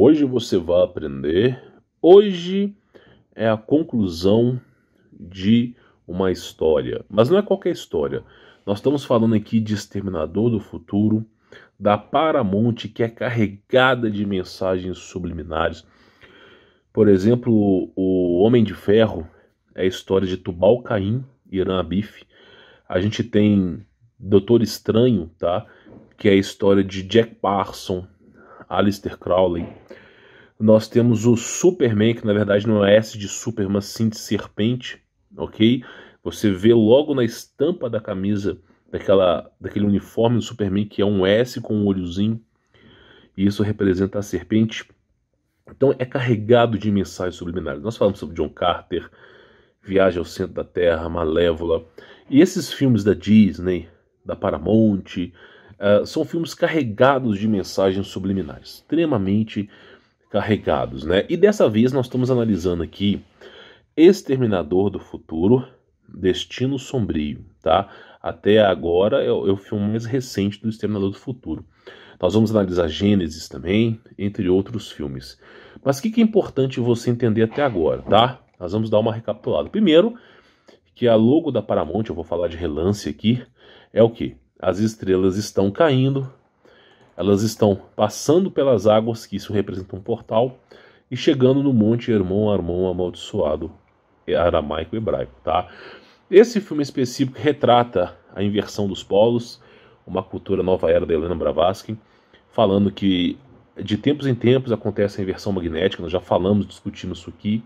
Hoje você vai aprender. Hoje é a conclusão de uma história, mas não é qualquer história. Nós estamos falando aqui de Exterminador do Futuro, da Paramount, que é carregada de mensagens subliminares. Por exemplo, o Homem de Ferro é a história de Tubal-Caim e Irã Abif. A gente tem Doutor Estranho, tá? Que é a história de Jack Parson, Aleister Crowley. Nós temos o Superman, que na verdade não é S de super, mas sim de serpente, ok? Você vê logo na estampa da camisa daquele uniforme do Superman que é um S com um olhozinho, e isso representa a serpente. Então é carregado de mensagens subliminares. Nós falamos sobre John Carter, Viagem ao Centro da Terra, Malévola, e esses filmes da Disney, da Paramount, são filmes carregados de mensagens subliminares, extremamente carregados, né? E dessa vez nós estamos analisando aqui Exterminador do Futuro, Destino Sombrio, tá? Até agora é o filme mais recente do Exterminador do Futuro. Nós vamos analisar Gênesis também, entre outros filmes. Mas o que é importante você entender até agora, tá? Nós vamos dar uma recapitulada. Primeiro, que a logo da Paramount, eu vou falar de relance aqui, é o que? As estrelas estão caindo, elas estão passando pelas águas, que isso representa um portal, e chegando no Monte Hermon Armon amaldiçoado, aramaico e hebraico, tá? Esse filme específico retrata a inversão dos polos, uma cultura nova era da Helena Blavatsky, falando que de tempos em tempos acontece a inversão magnética, nós já falamos, discutimos isso aqui.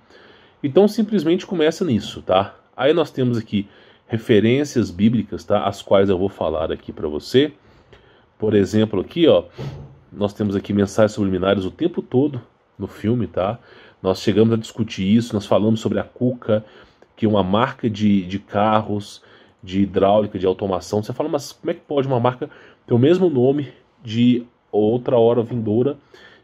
Então simplesmente começa nisso, tá? Aí nós temos aqui referências bíblicas, tá? As quais eu vou falar aqui para você. Por exemplo, aqui, ó, nós temos aqui mensagens subliminares o tempo todo no filme, tá? Nós chegamos a discutir isso, nós falamos sobre a Kuka, que é uma marca de carros, de hidráulica, de automação. Você fala, mas como é que pode uma marca ter o mesmo nome de outra hora vindoura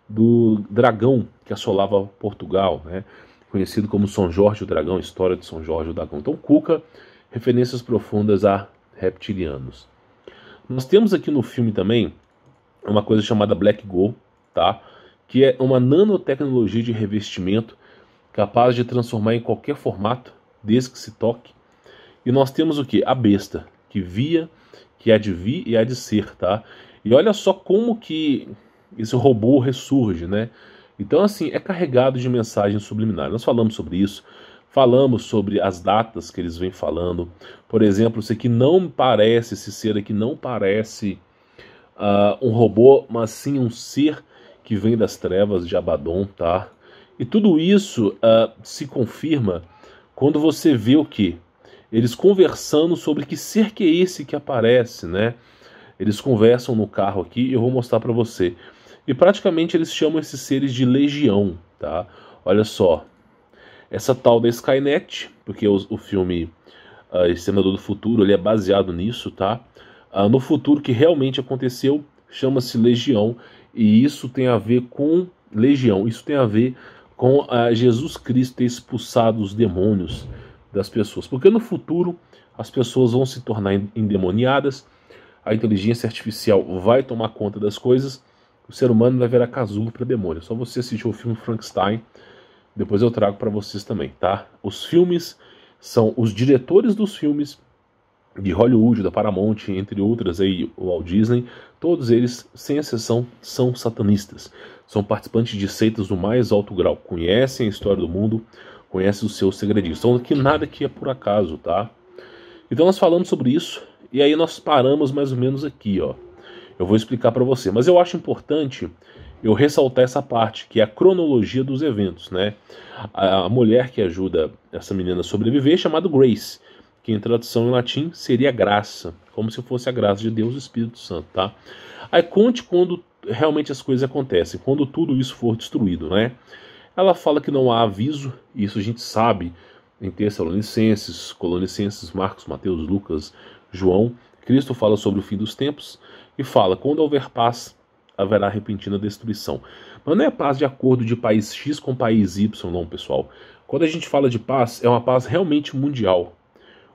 do dragão que assolava Portugal, né? Conhecido como São Jorge o Dragão, história de São Jorge o Dragão. Então, Kuka, referências profundas a reptilianos. Nós temos aqui no filme também uma coisa chamada Black Go, tá? Que é uma nanotecnologia de revestimento capaz de transformar em qualquer formato, desde que se toque. E nós temos o que? A besta, que via, que há de vir e há de ser, tá? E olha só como que esse robô ressurge, né? Então, assim, é carregado de mensagens subliminares. Nós falamos sobre isso, falamos sobre as datas que eles vêm falando. Por exemplo, esse aqui não parece, esse ser aqui não parece um robô, mas sim um ser que vem das trevas de Abaddon, tá? E tudo isso se confirma quando você vê o quê? Eles conversando sobre que ser que é esse que aparece, né? Eles conversam no carro aqui e eu vou mostrar para você. E praticamente eles chamam esses seres de legião, tá? Olha só, essa tal da Skynet, porque o filme Exterminador do Futuro ele é baseado nisso, tá? No futuro que realmente aconteceu, chama-se Legião, e isso tem a ver com Legião, isso tem a ver com Jesus Cristo ter expulsado os demônios das pessoas, porque no futuro as pessoas vão se tornar endemoniadas, a inteligência artificial vai tomar conta das coisas, o ser humano vai virar casulo para demônio. Só você assistir o filme Frankenstein, depois eu trago para vocês também, tá? Os filmes são os diretores dos filmes de Hollywood, da Paramount, entre outras aí, o Walt Disney, todos eles, sem exceção, são satanistas. São participantes de seitas do mais alto grau, conhecem a história do mundo, conhecem os seus segredinhos. Então aqui nada que é por acaso, tá? Então nós falamos sobre isso, e aí nós paramos mais ou menos aqui, ó. Eu vou explicar para você, mas eu acho importante eu ressaltar essa parte, que é a cronologia dos eventos, né? A mulher que ajuda essa menina a sobreviver é chamada Grace, que em tradução em latim seria graça, como se fosse a graça de Deus e do Espírito Santo, tá? Aí conte quando realmente as coisas acontecem, quando tudo isso for destruído, né? Ela fala que não há aviso, e isso a gente sabe em Tessalonicenses, Colonicenses, Marcos, Mateus, Lucas, João. Cristo fala sobre o fim dos tempos e fala, quando houver paz, haverá repentina destruição. Mas não é paz de acordo de país X com país Y, não, pessoal. Quando a gente fala de paz, é uma paz realmente mundial.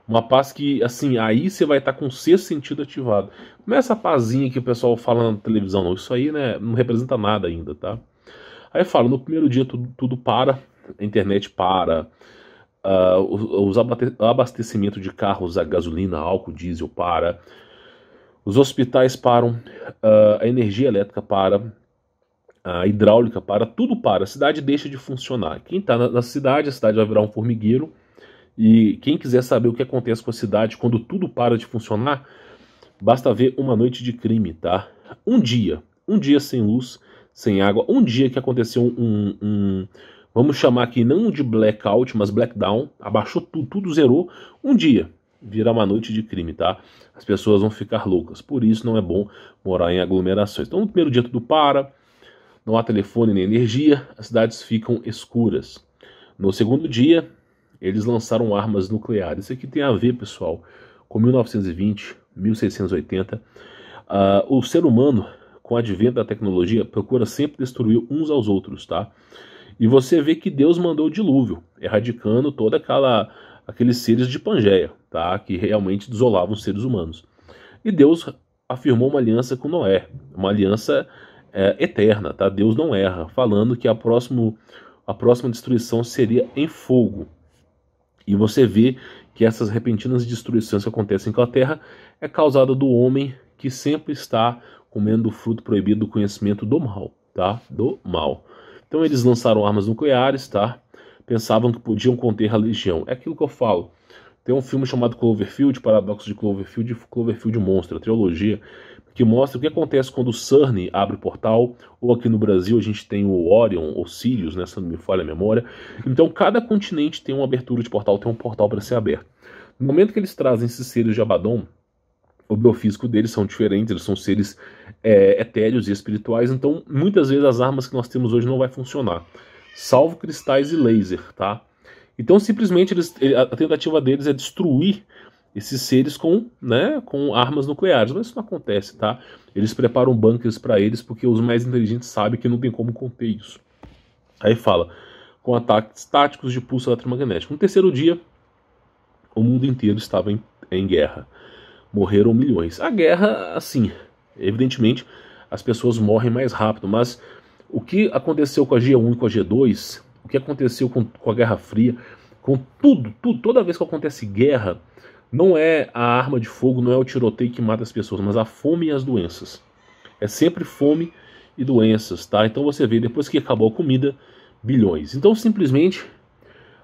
Uma paz que, assim, aí você vai estar com o sexto sentido ativado. Não é essa pazinha que o pessoal fala na televisão, não. Isso aí, né, não representa nada ainda, tá? Aí fala, no primeiro dia tudo para, a internet para, o abastecimento de carros a gasolina, álcool, diesel para, os hospitais param, a energia elétrica para, a hidráulica para, tudo para, a cidade deixa de funcionar. Quem está na cidade, a cidade vai virar um formigueiro, e quem quiser saber o que acontece com a cidade quando tudo para de funcionar, basta ver Uma Noite de Crime, tá? Um dia sem luz, sem água, um dia que aconteceu vamos chamar aqui não de blackout, mas blackdown, abaixou tudo zerou, um dia vira Uma Noite de Crime, tá? As pessoas vão ficar loucas, por isso não é bom morar em aglomerações. Então no primeiro dia tudo para, não há telefone nem energia, as cidades ficam escuras. No segundo dia, eles lançaram armas nucleares. Isso aqui tem a ver, pessoal, com 1920, 1680. O ser humano, com o advento da tecnologia, procura sempre destruir uns aos outros, tá? E você vê que Deus mandou o dilúvio, erradicando toda aqueles seres de Pangeia, tá? Que realmente desolavam os seres humanos. E Deus afirmou uma aliança com Noé, uma aliança eterna, tá? Deus não erra, falando que a próxima destruição seria em fogo. E você vê que essas repentinas destruições que acontecem com a terra é causada do homem que sempre está comendo o fruto proibido do conhecimento do mal, tá? Do mal. Então eles lançaram armas nucleares, tá? Pensavam que podiam conter a legião. É aquilo que eu falo. Tem um filme chamado Cloverfield, Paradoxo de Cloverfield e Cloverfield Monstro, a trilogia, que mostra o que acontece quando o CERN abre o portal, ou aqui no Brasil a gente tem o Orion, ou Sirius, né, se não me falha a memória. Então cada continente tem uma abertura de portal, tem um portal para ser aberto. No momento que eles trazem esses seres de Abaddon, o biofísico deles são diferentes, eles são seres etéreos e espirituais, então muitas vezes as armas que nós temos hoje não vai funcionar, salvo cristais e laser, tá? Então simplesmente a tentativa deles é destruir esses seres com armas nucleares, mas isso não acontece, tá? Eles preparam bunkers para eles porque os mais inteligentes sabem que não tem como conter isso. Aí fala, com ataques táticos de pulso eletromagnético. No terceiro dia, o mundo inteiro estava em guerra. Morreram milhões. A guerra, assim, evidentemente, as pessoas morrem mais rápido, mas o que aconteceu com a G1 e com a G2, o que aconteceu com a Guerra Fria, com tudo, toda vez que acontece guerra, não é a arma de fogo, não é o tiroteio que mata as pessoas, mas a fome e as doenças. É sempre fome e doenças, tá? Então você vê, depois que acabou a comida, bilhões. Então simplesmente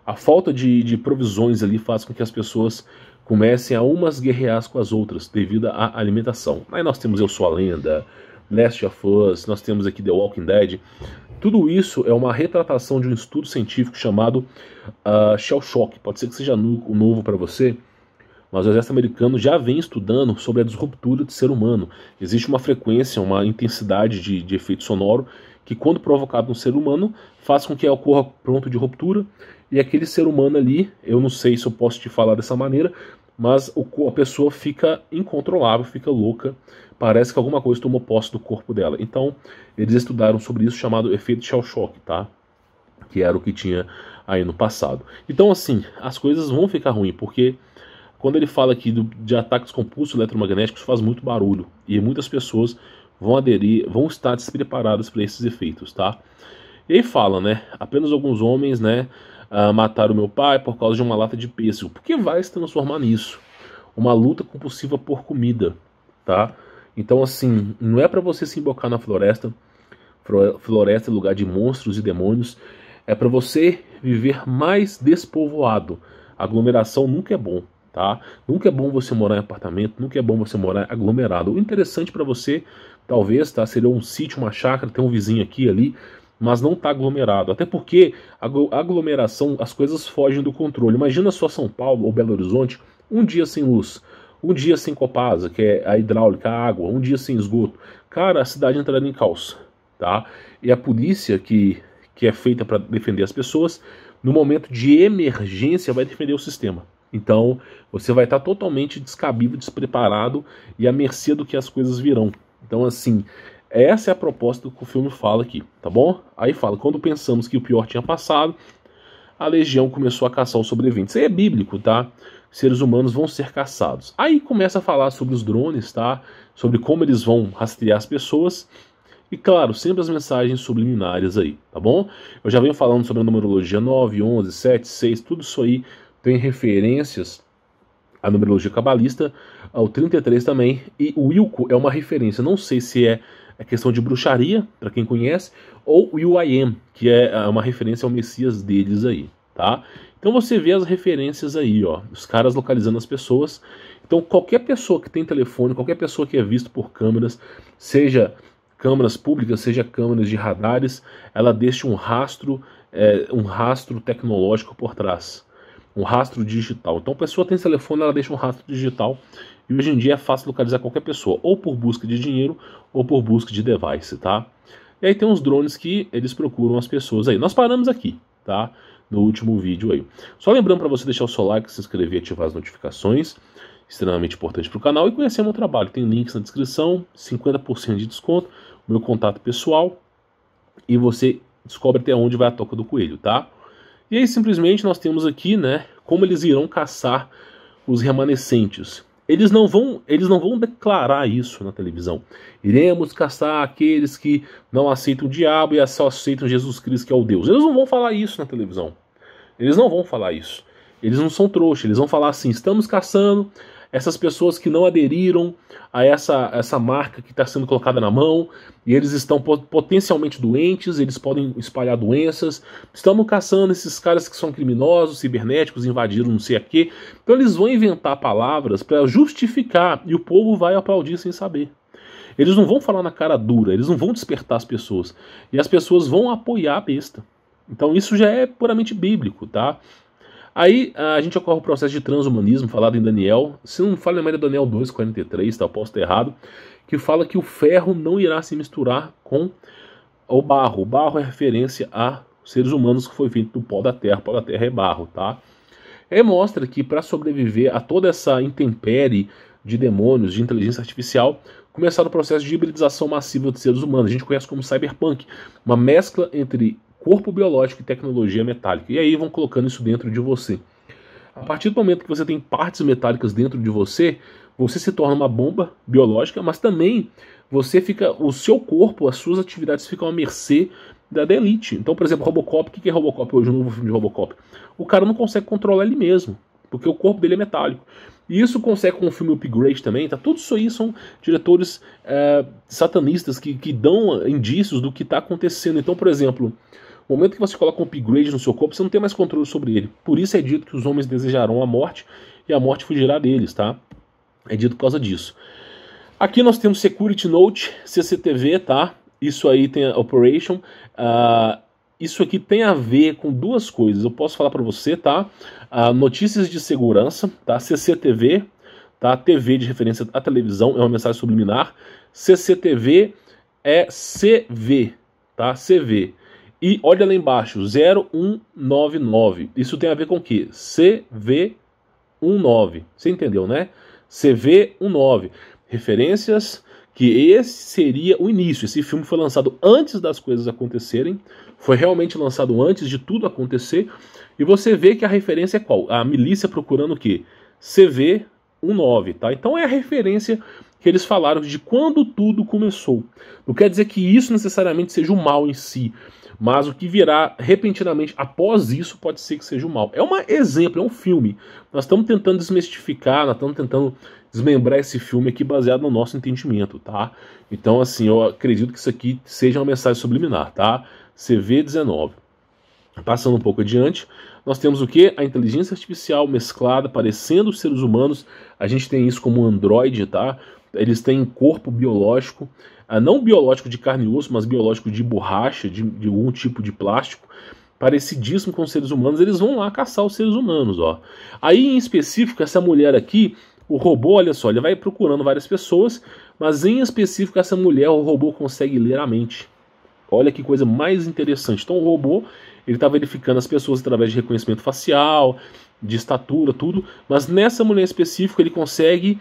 a falta de provisões ali faz com que as pessoas comecem a umas guerrear com as outras devido à alimentação. Aí nós temos Eu Sou a Lenda, Last of Us, nós temos aqui The Walking Dead. Tudo isso é uma retratação de um estudo científico chamado Shell Shock. Pode ser que seja novo para você, mas o exército americano já vem estudando sobre a disruptura do ser humano. Existe uma frequência, uma intensidade de efeito sonoro que, quando provocado no ser humano, faz com que ocorra ponto de ruptura, e aquele ser humano ali, eu não sei se eu posso te falar dessa maneira, mas a pessoa fica incontrolável, fica louca, parece que alguma coisa tomou posse do corpo dela. Então, eles estudaram sobre isso, chamado efeito Shell Shock, tá? Que era o que tinha aí no passado. Então, assim, as coisas vão ficar ruins, porque quando ele fala aqui de ataques compulsos eletromagnéticos, faz muito barulho, e muitas pessoas vão aderir, vão estar despreparadas para esses efeitos, tá? E aí fala, né, apenas alguns homens, né, mataram meu pai por causa de uma lata de pêssego. Por que vai se transformar nisso? Uma luta compulsiva por comida, tá? Então, assim, não é para você se embocar na floresta. Floresta é lugar de monstros e demônios. É para você viver mais despovoado. Aglomeração nunca é bom, tá? Nunca é bom você morar em apartamento, nunca é bom você morar aglomerado. O interessante para você, talvez, tá, seria um sítio, uma chácara, ter um vizinho aqui ali, mas não está aglomerado. Até porque a aglomeração, as coisas fogem do controle. Imagina só São Paulo ou Belo Horizonte, um dia sem luz, um dia sem Copasa, que é a hidráulica, a água, um dia sem esgoto. Cara, a cidade entraria em caos, tá? E a polícia, que é feita para defender as pessoas, no momento de emergência vai defender o sistema. Então, você vai estar totalmente descabido, despreparado e à mercê do que as coisas virão. Então, assim, essa é a proposta que o filme fala aqui, tá bom? Aí fala, quando pensamos que o pior tinha passado, a legião começou a caçar os sobreviventes. Isso aí é bíblico, tá? Seres humanos vão ser caçados. Aí começa a falar sobre os drones, tá? Sobre como eles vão rastrear as pessoas. E claro, sempre as mensagens subliminares aí, tá bom? Eu já venho falando sobre a numerologia 9, 11, 7, 6, tudo isso aí tem referências à numerologia cabalista, ao 33 também, e o Wilco é uma referência, não sei se é questão de bruxaria, para quem conhece, ou o Will.i.am, que é uma referência ao Messias deles aí, tá? Então você vê as referências aí, ó, os caras localizando as pessoas. Então qualquer pessoa que tem telefone, qualquer pessoa que é visto por câmeras, seja câmeras públicas, seja câmeras de radares, ela deixa um rastro tecnológico por trás, um rastro digital. Então a pessoa tem telefone, ela deixa um rastro digital, e hoje em dia é fácil localizar qualquer pessoa, ou por busca de dinheiro, ou por busca de device, tá? E aí tem uns drones que eles procuram as pessoas aí. Nós paramos aqui, tá? No último vídeo aí. Só lembrando para você deixar o seu like, se inscrever e ativar as notificações, extremamente importante para o canal, e conhecer meu trabalho. Tem links na descrição, 50% de desconto, meu contato pessoal, e você descobre até onde vai a toca do coelho, tá? E aí simplesmente nós temos aqui, né, como eles irão caçar os remanescentes. Eles não vão declarar isso na televisão. Iremos caçar aqueles que não aceitam o diabo e só aceitam Jesus Cristo, que é o Deus. Eles não vão falar isso na televisão. Eles não vão falar isso. Eles não são trouxas. Eles vão falar assim: estamos caçando essas pessoas que não aderiram a essa marca que está sendo colocada na mão, e eles estão potencialmente doentes, eles podem espalhar doenças. Estamos caçando esses caras que são criminosos, cibernéticos, invadiram não sei a quê. Então eles vão inventar palavras para justificar, e o povo vai aplaudir sem saber. Eles não vão falar na cara dura, eles não vão despertar as pessoas, e as pessoas vão apoiar a besta. Então isso já é puramente bíblico, tá? Aí a gente ocorre o processo de transhumanismo, falado em Daniel, se não me falha a memória, Daniel 2,43, tá? Eu posso estar errado, que fala que o ferro não irá se misturar com o barro. O barro é referência a seres humanos que foi feito do pó da terra é barro, tá? Aí mostra que para sobreviver a toda essa intempérie de demônios, de inteligência artificial, começaram o processo de hibridização massiva de seres humanos. A gente conhece como cyberpunk, uma mescla entre corpo biológico e tecnologia metálica. E aí vão colocando isso dentro de você. A partir do momento que você tem partes metálicas dentro de você, você se torna uma bomba biológica, mas também o seu corpo, as suas atividades ficam à mercê da elite. Então, por exemplo, Robocop, o que é Robocop hoje, o novo filme de Robocop? O cara não consegue controlar ele mesmo, porque o corpo dele é metálico. E isso consegue com o filme Upgrade também, tá? Tudo isso aí são diretores satanistas que dão indícios do que está acontecendo. Então, por exemplo, no momento que você coloca um upgrade no seu corpo, você não tem mais controle sobre ele. Por isso é dito que os homens desejarão a morte e a morte fugirá deles, tá? É dito por causa disso. Aqui nós temos Security Note, CCTV, tá? Isso aí tem a Operation. Isso aqui tem a ver com duas coisas. Eu posso falar para você, tá? Notícias de segurança, tá? CCTV, tá? TV de referência à televisão, é uma mensagem subliminar. CCTV é CV, tá? CV. E olha lá embaixo, 0199. Isso tem a ver com o quê? CV19. Você entendeu, né? CV19. Referências que esse seria o início. Esse filme foi lançado antes das coisas acontecerem. Foi realmente lançado antes de tudo acontecer. E você vê que a referência é qual? A milícia procurando o quê? CV19, tá? Então é a referência que eles falaram de quando tudo começou. Não quer dizer que isso necessariamente seja o mal em si, mas o que virá repentinamente após isso pode ser que seja o mal. É um exemplo, é um filme. Nós estamos tentando desmistificar, nós estamos tentando desmembrar esse filme aqui baseado no nosso entendimento, tá? Então, assim, eu acredito que isso aqui seja uma mensagem subliminar, tá? CV19. Passando um pouco adiante, nós temos o que? A inteligência artificial mesclada, parecendo os seres humanos. A gente tem isso como um androide, tá? Eles têm corpo biológico, não biológico de carne e osso, mas biológico de borracha, de algum tipo de plástico, parecidíssimo com os seres humanos. Eles vão lá caçar os seres humanos, ó. Aí, em específico, essa mulher aqui, o robô, olha só, ele vai procurando várias pessoas, mas em específico essa mulher, o robô consegue ler a mente. Olha que coisa mais interessante. Então o robô, ele está verificando as pessoas através de reconhecimento facial, de estatura, tudo, mas nessa mulher específica ele consegue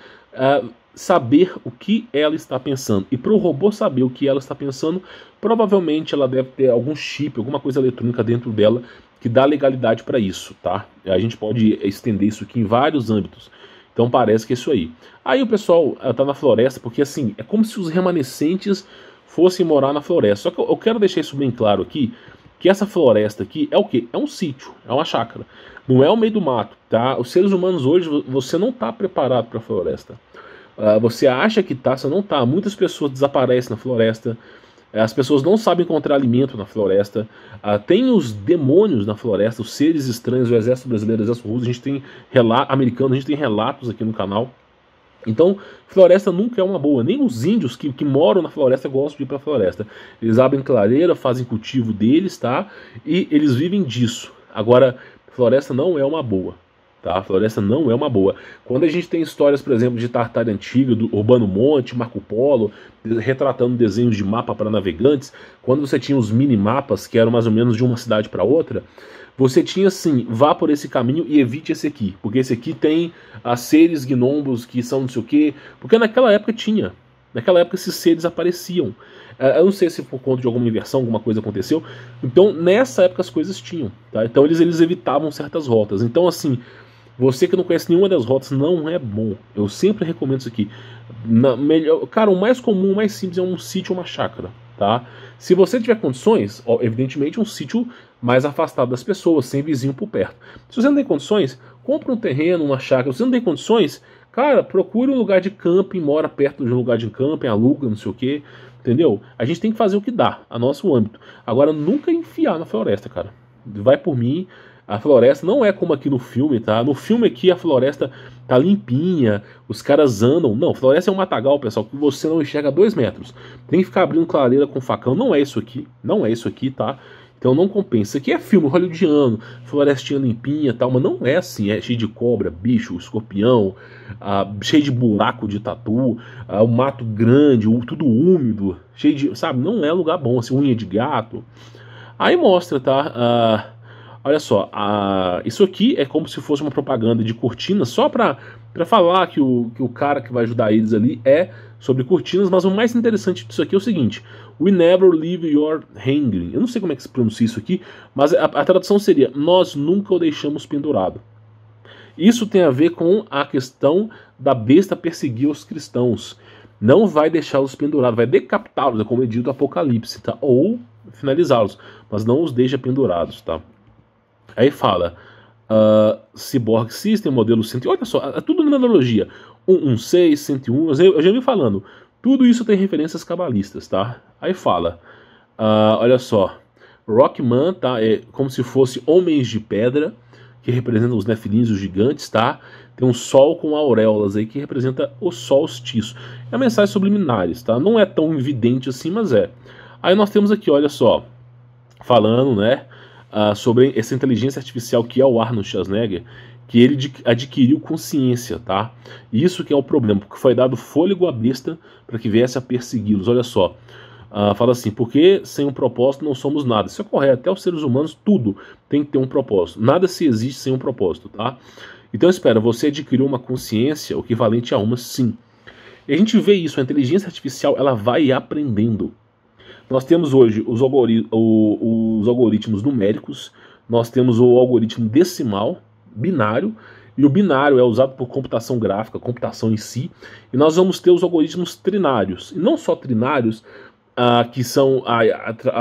saber o que ela está pensando. E para o robô saber o que ela está pensando, provavelmente ela deve ter algum chip, alguma coisa eletrônica dentro dela que dá legalidade para isso, tá? A gente pode estender isso aqui em vários âmbitos. Então parece que é isso aí. Aí o pessoal tá na floresta porque assim, é como se os remanescentes fossem morar na floresta. Só que eu quero deixar isso bem claro aqui, que essa floresta aqui é o quê? É um sítio, é uma chácara. Não é o meio do mato, tá? Os seres humanos hoje, você não está preparado para a floresta. Você acha que tá, você não tá. Muitas pessoas desaparecem na floresta. As pessoas não sabem encontrar alimento na floresta. Tem os demônios na floresta, os seres estranhos, o exército brasileiro, o exército russo. A gente tem americano, a gente tem relatos aqui no canal. Então, floresta nunca é uma boa. Nem os índios que moram na floresta gostam de ir para a floresta. Eles abrem clareira, fazem cultivo deles, tá? E eles vivem disso. Agora, floresta não é uma boa. Tá? A floresta não é uma boa. Quando a gente tem histórias, por exemplo, de Tartária Antiga, do Urbano Monte, Marco Polo, retratando desenhos de mapa para navegantes, quando você tinha os mini-mapas, que eram mais ou menos de uma cidade para outra, você tinha assim, vá por esse caminho e evite esse aqui, porque esse aqui tem seres gnombos que são não sei o quê, porque naquela época tinha. Naquela época esses seres apareciam. Eu não sei se por conta de alguma inversão, alguma coisa aconteceu. Então, nessa época as coisas tinham. Tá? Então eles evitavam certas rotas. Então, assim, você que não conhece nenhuma das rotas não é bom. Eu sempre recomendo isso aqui. Cara, o mais comum, o mais simples é um sítio ou uma chácara. Tá? Se você tiver condições, evidentemente um sítio mais afastado das pessoas, sem vizinho por perto. Se você não tem condições, compre um terreno, uma chácara. Se você não tem condições, cara, procure um lugar de camping, mora perto de um lugar de camping, aluga, não sei o que, entendeu? A gente tem que fazer o que dá, a nosso âmbito. Agora, nunca enfiar na floresta, cara. Vai por mim. A floresta não é como aqui no filme, tá? No filme aqui a floresta tá limpinha, os caras andam. Não, floresta é um matagal, pessoal, que você não enxerga a 2 metros. Tem que ficar abrindo clareira com facão. Não é isso aqui, não é isso aqui, tá? Então não compensa. Isso aqui é filme hollywoodiano, florestinha limpinha e tal, mas não é assim. É cheio de cobra, bicho, escorpião, cheio de buraco de tatu, o mato grande, tudo úmido, cheio de, sabe? Não é lugar bom, assim, unha de gato. Aí mostra, tá? Olha só, isso aqui é como se fosse uma propaganda de cortinas, só para falar que o cara que vai ajudar eles ali é sobre cortinas, mas o mais interessante disso aqui é o seguinte: We never leave your hanging. Eu não sei como é que se pronuncia isso aqui, mas a tradução seria: nós nunca o deixamos pendurado. Isso tem a ver com a questão da besta perseguir os cristãos. Não vai deixá-los pendurados, vai decapitá-los, é como é dito do Apocalipse, tá? Ou finalizá-los, mas não os deixa pendurados, tá? Aí fala, Cyborg System, modelo 100, olha só, é tudo na analogia, 116, 101, eu já vi falando, tudo isso tem referências cabalistas, tá? Aí fala, olha só, Rockman, tá? É como se fosse homens de pedra, que representam os nefilins, os gigantes, tá? Tem um sol com auréolas aí, que representa o solstício. É uma mensagem subliminares, tá? Não é tão evidente assim, mas é. Aí nós temos aqui, olha só, falando, né? Sobre essa inteligência artificial que é o Arnold Schwarzenegger, que ele adquiriu consciência, tá? Isso que é o problema, porque foi dado fôlego à besta para que viesse a persegui-los. Olha só, fala assim, porque sem um propósito não somos nada. Isso é correto, até os seres humanos, tudo tem que ter um propósito. Nada se existe sem um propósito, tá? Então espera, você adquiriu uma consciência, o equivalente a uma, sim. E a gente vê isso, a inteligência artificial, ela vai aprendendo. Nós temos hoje os algoritmos numéricos, nós temos o algoritmo decimal, binário, e o binário é usado por computação gráfica, computação em si, e nós vamos ter os algoritmos trinários, e não só trinários, que são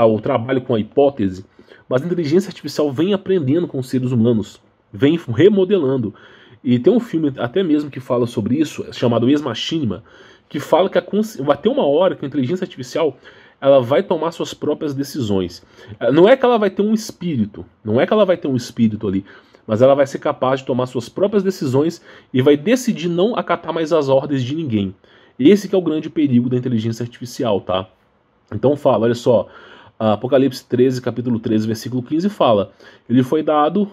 o trabalho com a hipótese, mas a inteligência artificial vem aprendendo com os seres humanos, vem remodelando. E tem um filme até mesmo que fala sobre isso, chamado Ex Machina, que fala que vai ter uma hora que a inteligência artificial ela vai tomar suas próprias decisões. Não é que ela vai ter um espírito, não é que ela vai ter um espírito ali, mas ela vai ser capaz de tomar suas próprias decisões e vai decidir não acatar mais as ordens de ninguém. Esse que é o grande perigo da inteligência artificial, tá? Então fala, olha só, Apocalipse 13, capítulo 13, versículo 15 fala, ele foi dado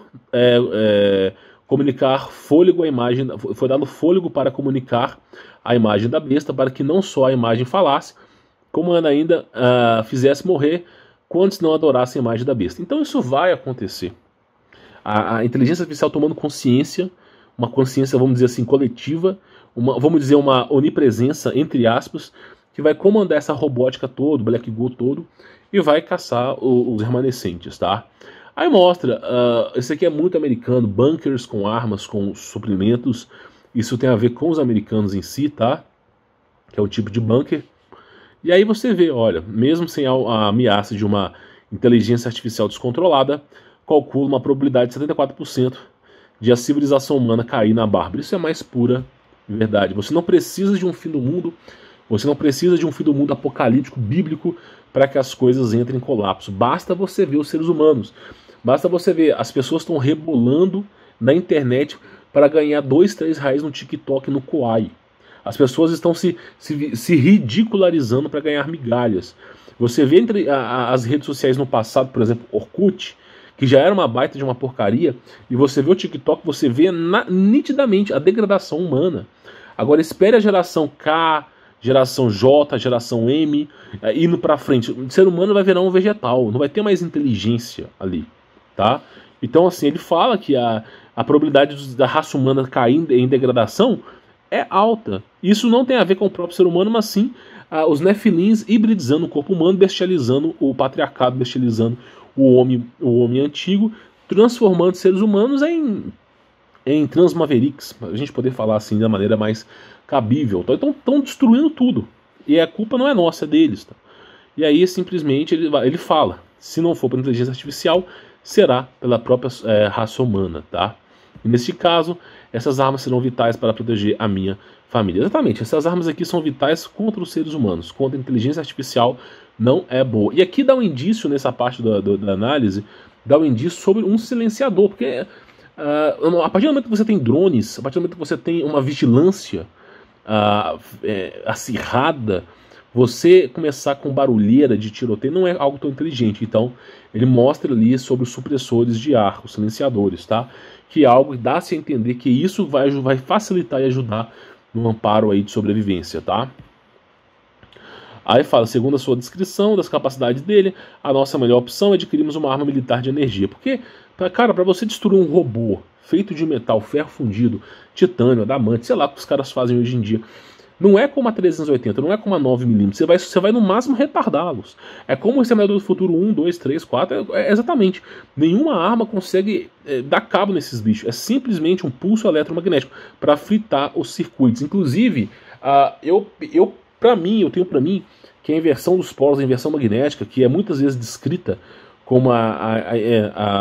comunicar fôlego à imagem, foi dado fôlego para comunicar a imagem da besta, para que não só a imagem falasse, como ainda fizesse morrer quantos não adorassem a imagem da besta. Então isso vai acontecer. A inteligência artificial tomando consciência, uma consciência, vamos dizer assim, coletiva, vamos dizer uma onipresença, entre aspas, que vai comandar essa robótica toda, o Black Goo todo, e vai caçar os remanescentes, tá? Aí mostra, esse aqui é muito americano, bunkers com armas, com suprimentos, isso tem a ver com os americanos em si, tá? Que é o tipo de bunker. E aí você vê, olha, mesmo sem a ameaça de uma inteligência artificial descontrolada, calcula uma probabilidade de 74% de a civilização humana cair na Bárbara. Isso é mais pura verdade. Você não precisa de um fim do mundo, você não precisa de um fim do mundo apocalíptico, bíblico, para que as coisas entrem em colapso. Basta você ver os seres humanos. Basta você ver, as pessoas estão rebolando na internet para ganhar 2, 3 reais no TikTok, no Kwai. As pessoas estão se ridicularizando para ganhar migalhas. Você vê entre as redes sociais no passado, por exemplo, Orkut, que já era uma baita de uma porcaria, e você vê o TikTok, você vê nitidamente a degradação humana. Agora espere a geração K, geração J, geração M, indo para frente. O ser humano vai virar um vegetal, não vai ter mais inteligência ali, tá? Então, assim, ele fala que a probabilidade da raça humana cair em degradação é alta. Isso não tem a ver com o próprio ser humano, mas sim os nefilins hibridizando o corpo humano, bestializando o patriarcado, bestializando o homem antigo, transformando seres humanos em transmavericks, a gente poder falar assim da maneira mais cabível. Então estão destruindo tudo. E a culpa não é nossa, é deles. Tá? E aí simplesmente ele fala, se não for pela inteligência artificial, será pela própria raça humana, tá? E neste caso, essas armas serão vitais para proteger a minha família. Exatamente, essas armas aqui são vitais contra os seres humanos, contra a inteligência artificial não é boa. E aqui dá um indício, nessa parte da análise, dá um indício sobre um silenciador, porque a partir do momento que você tem drones, a partir do momento que você tem uma vigilância acirrada, você começar com barulheira de tiroteio não é algo tão inteligente. Então ele mostra ali sobre os supressores de ar, os silenciadores, tá? Que é algo que dá-se a entender que isso vai facilitar e ajudar no amparo aí de sobrevivência, tá? Aí fala, segundo a sua descrição das capacidades dele, a nossa melhor opção é adquirirmos uma arma militar de energia. Porque, cara, para você destruir um robô feito de metal, ferro fundido, titânio, adamante, sei lá o que os caras fazem hoje em dia, não é como a 380, não é como a 9mm, você vai no máximo retardá-los. É como o Exterminador do Futuro 1, 2, 3, 4, exatamente. Nenhuma arma consegue dar cabo nesses bichos, é simplesmente um pulso eletromagnético para fritar os circuitos. Inclusive, eu tenho para mim que a inversão dos polos, a inversão magnética, que é muitas vezes descrita como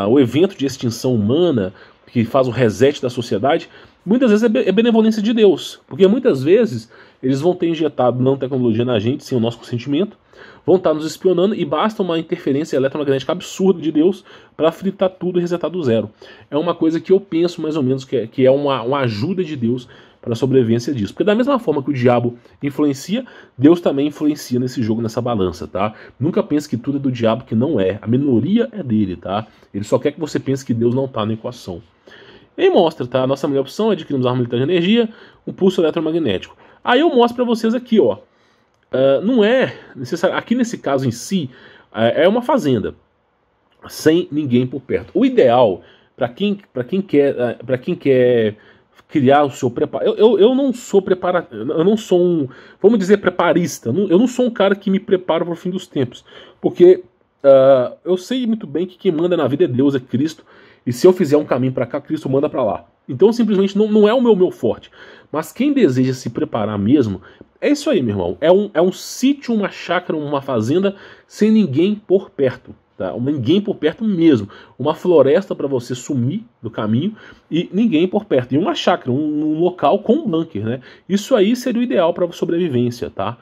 o evento de extinção humana, que faz o reset da sociedade, muitas vezes é benevolência de Deus, porque muitas vezes eles vão ter injetado nanotecnologia na gente sem o nosso consentimento, vão estar nos espionando e basta uma interferência eletromagnética absurda de Deus para fritar tudo e resetar do zero. É uma coisa que eu penso mais ou menos que é uma ajuda de Deus para a sobrevivência disso. Porque da mesma forma que o diabo influencia, Deus também influencia nesse jogo, nessa balança, tá? Nunca pense que tudo é do diabo, que não é. A minoria é dele, tá? Ele só quer que você pense que Deus não está na equação. E mostra, tá? A nossa melhor opção é adquirirmos arma militar de energia, um pulso eletromagnético. Aí eu mostro para vocês aqui, ó. Não é necessário. Aqui nesse caso em si, é uma fazenda sem ninguém por perto. O ideal para quem quer criar o seu preparo. Eu não sou eu não sou um, vamos dizer, preparista. Eu não sou um cara que me prepara para o fim dos tempos, porque eu sei muito bem que quem manda na vida é Deus, é Cristo. E se eu fizer um caminho para cá, Cristo manda para lá. Então simplesmente não é o meu forte. Mas quem deseja se preparar mesmo, é isso aí, meu irmão. É um sítio, uma chácara, uma fazenda sem ninguém por perto. Tá? Ninguém por perto mesmo. Uma floresta para você sumir do caminho e ninguém por perto. E uma chácara, um local com um bunker, né? Isso aí seria o ideal para sobrevivência, tá?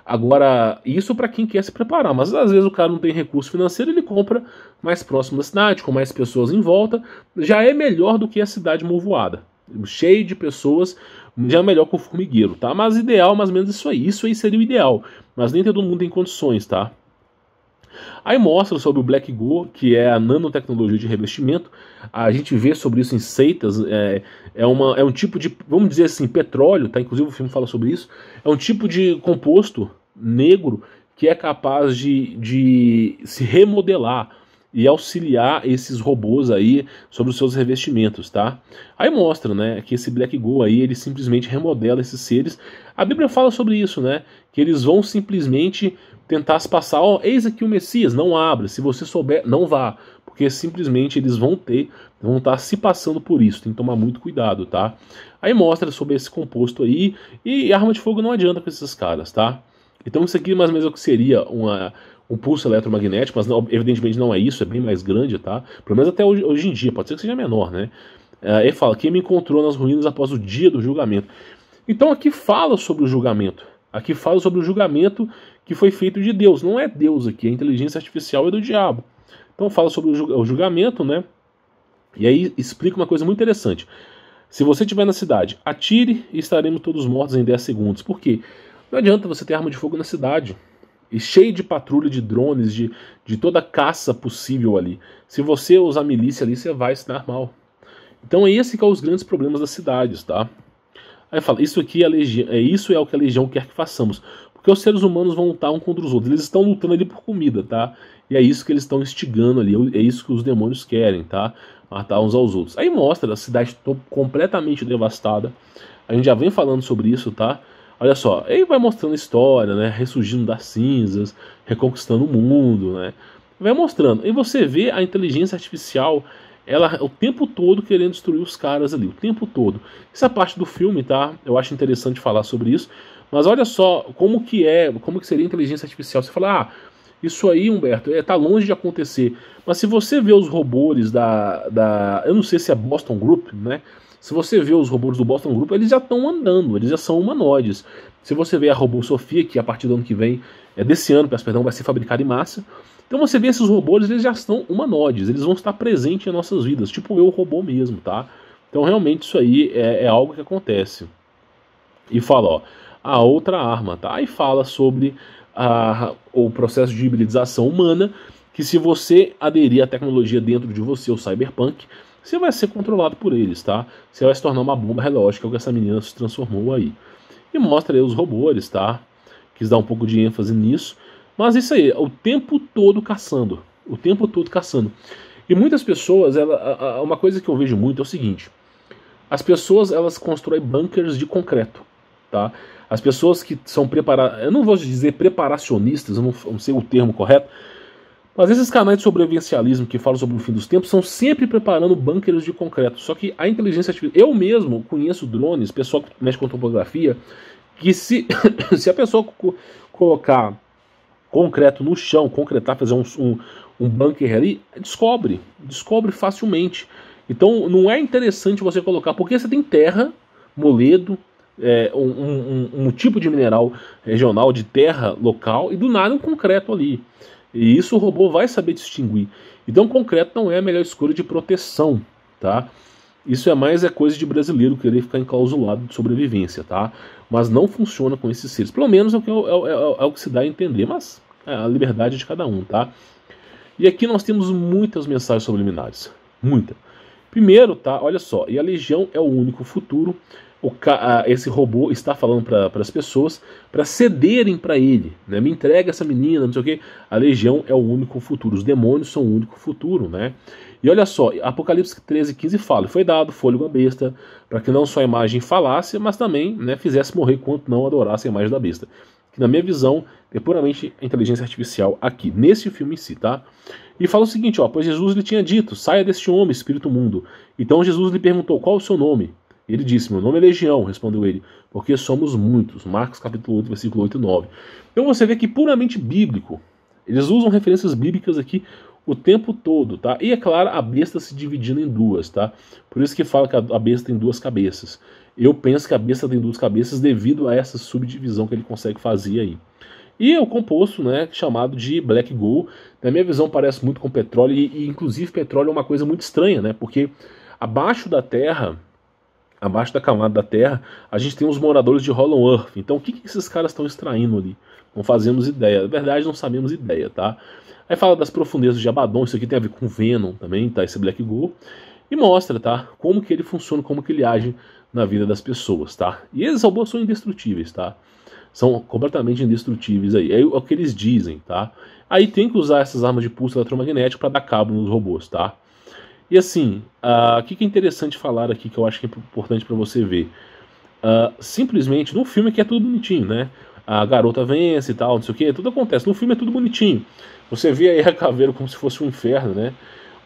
Agora, isso para quem quer se preparar. Mas às vezes o cara não tem recurso financeiro, ele compra mais próximo da cidade, com mais pessoas em volta. Já é melhor do que a cidade movoada. Cheio de pessoas, já é melhor que o formigueiro, tá? Mas ideal, mais ou menos isso aí. Isso aí seria o ideal. Mas nem todo mundo tem condições, tá? Aí mostra sobre o Black Go, que é a nanotecnologia de revestimento. A gente vê sobre isso em seitas. É um tipo de, vamos dizer assim, petróleo, tá? Inclusive o filme fala sobre isso. É um tipo de composto negro que é capaz de se remodelar e auxiliar esses robôs aí sobre os seus revestimentos, tá? Aí mostra, né, que esse Black Go aí, ele simplesmente remodela esses seres. A Bíblia fala sobre isso, né, que eles vão simplesmente tentar se passar, ó, eis aqui o Messias, não abra, se você souber, não vá, porque simplesmente eles vão estar se passando por isso, tem que tomar muito cuidado, tá? Aí mostra sobre esse composto aí, e arma de fogo não adianta com esses caras, tá? Então isso aqui mais ou menos é o que seria um pulso eletromagnético, mas evidentemente não é isso, é bem mais grande, tá? Pelo menos até hoje em dia, pode ser que seja menor, né? Ele fala, quem me encontrou nas ruínas após o dia do julgamento. Então aqui fala sobre o julgamento. Aqui fala sobre o julgamento que foi feito de Deus. Não é Deus aqui, a inteligência artificial é do diabo. Então fala sobre o julgamento, né? E aí explica uma coisa muito interessante. Se você estiver na cidade, atire e estaremos todos mortos em 10 segundos. Por quê? Não adianta você ter arma de fogo na cidade. E cheio de patrulha, de drones, de toda a caça possível ali. Se você usar milícia ali, você vai se dar mal. Então é esse que é os grandes problemas das cidades, tá? Aí fala, isso aqui isso é o que a legião quer que façamos. Porque os seres humanos vão lutar um contra os outros. Eles estão lutando ali por comida, tá? E é isso que eles estão instigando ali. É isso que os demônios querem, tá? Matar uns aos outros. Aí mostra a cidade completamente devastada. A gente já vem falando sobre isso, tá? Olha só, aí vai mostrando a história, né? Ressurgindo das cinzas, reconquistando o mundo, né? Vai mostrando. E você vê a inteligência artificial, ela o tempo todo querendo destruir os caras ali, o tempo todo. Essa parte do filme, tá? Eu acho interessante falar sobre isso. Mas olha só como que seria a inteligência artificial. Você fala, isso aí, Humberto, tá longe de acontecer. Mas se você vê os robôs eu não sei se é Boston Group, né? Se você vê os robôs do Boston Group, eles já estão andando, eles já são humanoides. Se você vê a robô Sofia, que a partir do ano que vem, desse ano, peço perdão, vai ser fabricada em massa. Então você vê esses robôs, eles já estão humanoides, eles vão estar presentes em nossas vidas, tipo eu, robô mesmo, tá? Então realmente isso aí é algo que acontece. E fala, ó, a outra arma, tá? Aí fala sobre o processo de hibridização humana, que se você aderir à tecnologia dentro de você, o cyberpunk, você vai ser controlado por eles, tá? Você vai se tornar uma bomba relógio, que é o que essa menina se transformou aí. E mostra aí os robôs, tá? Quis dar um pouco de ênfase nisso. Mas isso aí, o tempo todo caçando. O tempo todo caçando. E muitas pessoas, uma coisa que eu vejo muito é o seguinte. As pessoas, elas constroem bunkers de concreto, tá? As pessoas que são preparadas, eu não vou dizer preparacionistas, eu não sei o termo correto, mas esses canais de sobrevivencialismo que falam sobre o fim dos tempos são sempre preparando bunkers de concreto. Só que a inteligência artificial, eu mesmo conheço drones, pessoal que mexe com topografia, que se a pessoa colocar concreto no chão, concretar, fazer um bunker ali, descobre facilmente. Então não é interessante você colocar, porque você tem terra, moledo, um tipo de mineral regional, de terra local, e do nada um concreto ali. E isso o robô vai saber distinguir. Então concreto não é a melhor escolha de proteção, tá? Isso é coisa de brasileiro querer ficar enclausulado de sobrevivência, tá? Mas não funciona com esses seres. Pelo menos é o que se dá a entender, mas é a liberdade de cada um, tá? E aqui nós temos muitas mensagens subliminares. Muita. Primeiro, tá? Olha só. E a Legião é o único futuro. Esse robô está falando para as pessoas para cederem para ele, né? Me entrega essa menina, não sei o que. A Legião é o único futuro. Os demônios são o único futuro, né? E olha só, Apocalipse 13:15 fala: foi dado fôlego à besta, para que não só a imagem falasse, mas também, né, fizesse morrer quanto não adorasse a imagem da besta. Que na minha visão é puramente inteligência artificial aqui, nesse filme em si, tá? E fala o seguinte, ó: pois Jesus lhe tinha dito: saia deste homem, espírito mundo. Então Jesus lhe perguntou: qual o seu nome? Ele disse: meu nome é Legião, respondeu ele, porque somos muitos. Marcos capítulo 8, versículo 8 e 9. Então você vê que puramente bíblico. Eles usam referências bíblicas aqui o tempo todo, tá? E é claro, a besta se dividindo em duas, tá? Por isso que fala que a besta tem duas cabeças. Eu penso que a besta tem duas cabeças devido a essa subdivisão que ele consegue fazer aí. E é o composto, né, chamado de Black Gold. Na minha visão parece muito com petróleo, e inclusive petróleo é uma coisa muito estranha, né? Porque abaixo da Terra, abaixo da camada da Terra, a gente tem os moradores de Hollow Earth. Então o que esses caras estão extraindo ali? Não fazemos ideia. Na verdade, não sabemos ideia, tá? Aí fala das profundezas de Abaddon, isso aqui tem a ver com Venom também, tá? Esse Black Gold. E mostra, tá? Como que ele funciona, como que ele age na vida das pessoas, tá? E esses robôs são indestrutíveis, tá? São completamente indestrutíveis aí. É o que eles dizem, tá? Aí tem que usar essas armas de pulso eletromagnético para dar cabo nos robôs, tá? E assim, o que é interessante falar aqui, que eu acho que é importante para você ver. Simplesmente, no filme aqui é tudo bonitinho, né? A garota vence e tal, não sei o que, tudo acontece. No filme é tudo bonitinho. Você vê aí a caveira como se fosse um inferno, né?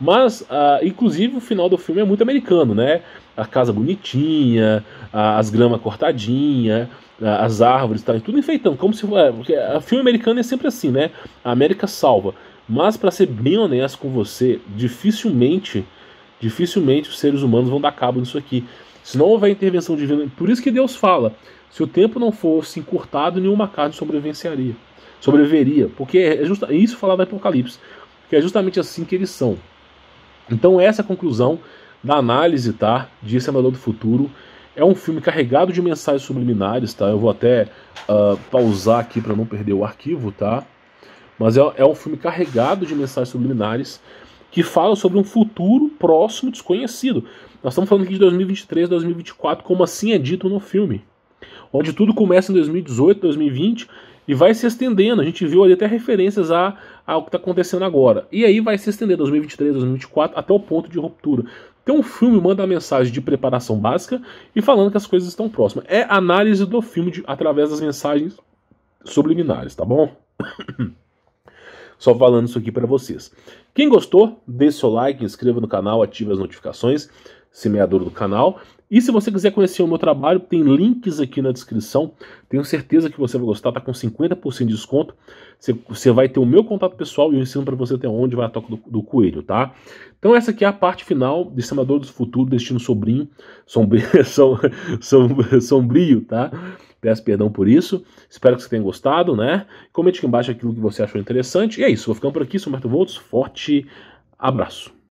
Mas, inclusive, o final do filme é muito americano, né? A casa bonitinha, as gramas cortadinhas, as árvores, tá, tudo enfeitando, como se porque a filme americano é sempre assim, né? A América salva. Mas para ser bem honesto com você, dificilmente os seres humanos vão dar cabo nisso aqui. Se não houver intervenção divina, por isso que Deus fala: se o tempo não fosse encurtado, nenhuma carne sobreviveria, porque é isso falado no Apocalipse, que é justamente assim que eles são. Então essa é a conclusão da análise, tá, de Exterminador do Futuro. É um filme carregado de mensagens subliminares, tá? Eu vou até pausar aqui para não perder o arquivo, tá? Mas é um filme carregado de mensagens subliminares que fala sobre um futuro próximo desconhecido. Nós estamos falando aqui de 2023, 2024, como assim é dito no filme, onde tudo começa em 2018, 2020 e vai se estendendo. A gente viu ali até referências ao que está acontecendo agora. E aí vai se estender 2023, 2024 até o ponto de ruptura. Então o filme manda a mensagem de preparação básica e falando que as coisas estão próximas. É análise do filme através das mensagens subliminares, tá bom? Só falando isso aqui para vocês. Quem gostou, deixe seu like, inscreva no canal, ative as notificações, semeador do canal. E se você quiser conhecer o meu trabalho, tem links aqui na descrição. Tenho certeza que você vai gostar, tá com 50% de desconto. Você vai ter o meu contato pessoal e eu ensino para você até onde vai a toca do coelho, tá? Então essa aqui é a parte final de Exterminador do Futuro, Destino Sombrio, tá? Peço perdão por isso. Espero que você tenha gostado, né? Comente aqui embaixo aquilo que você achou interessante. E é isso, vou ficando por aqui. Sou Humberto Voltos. Forte abraço.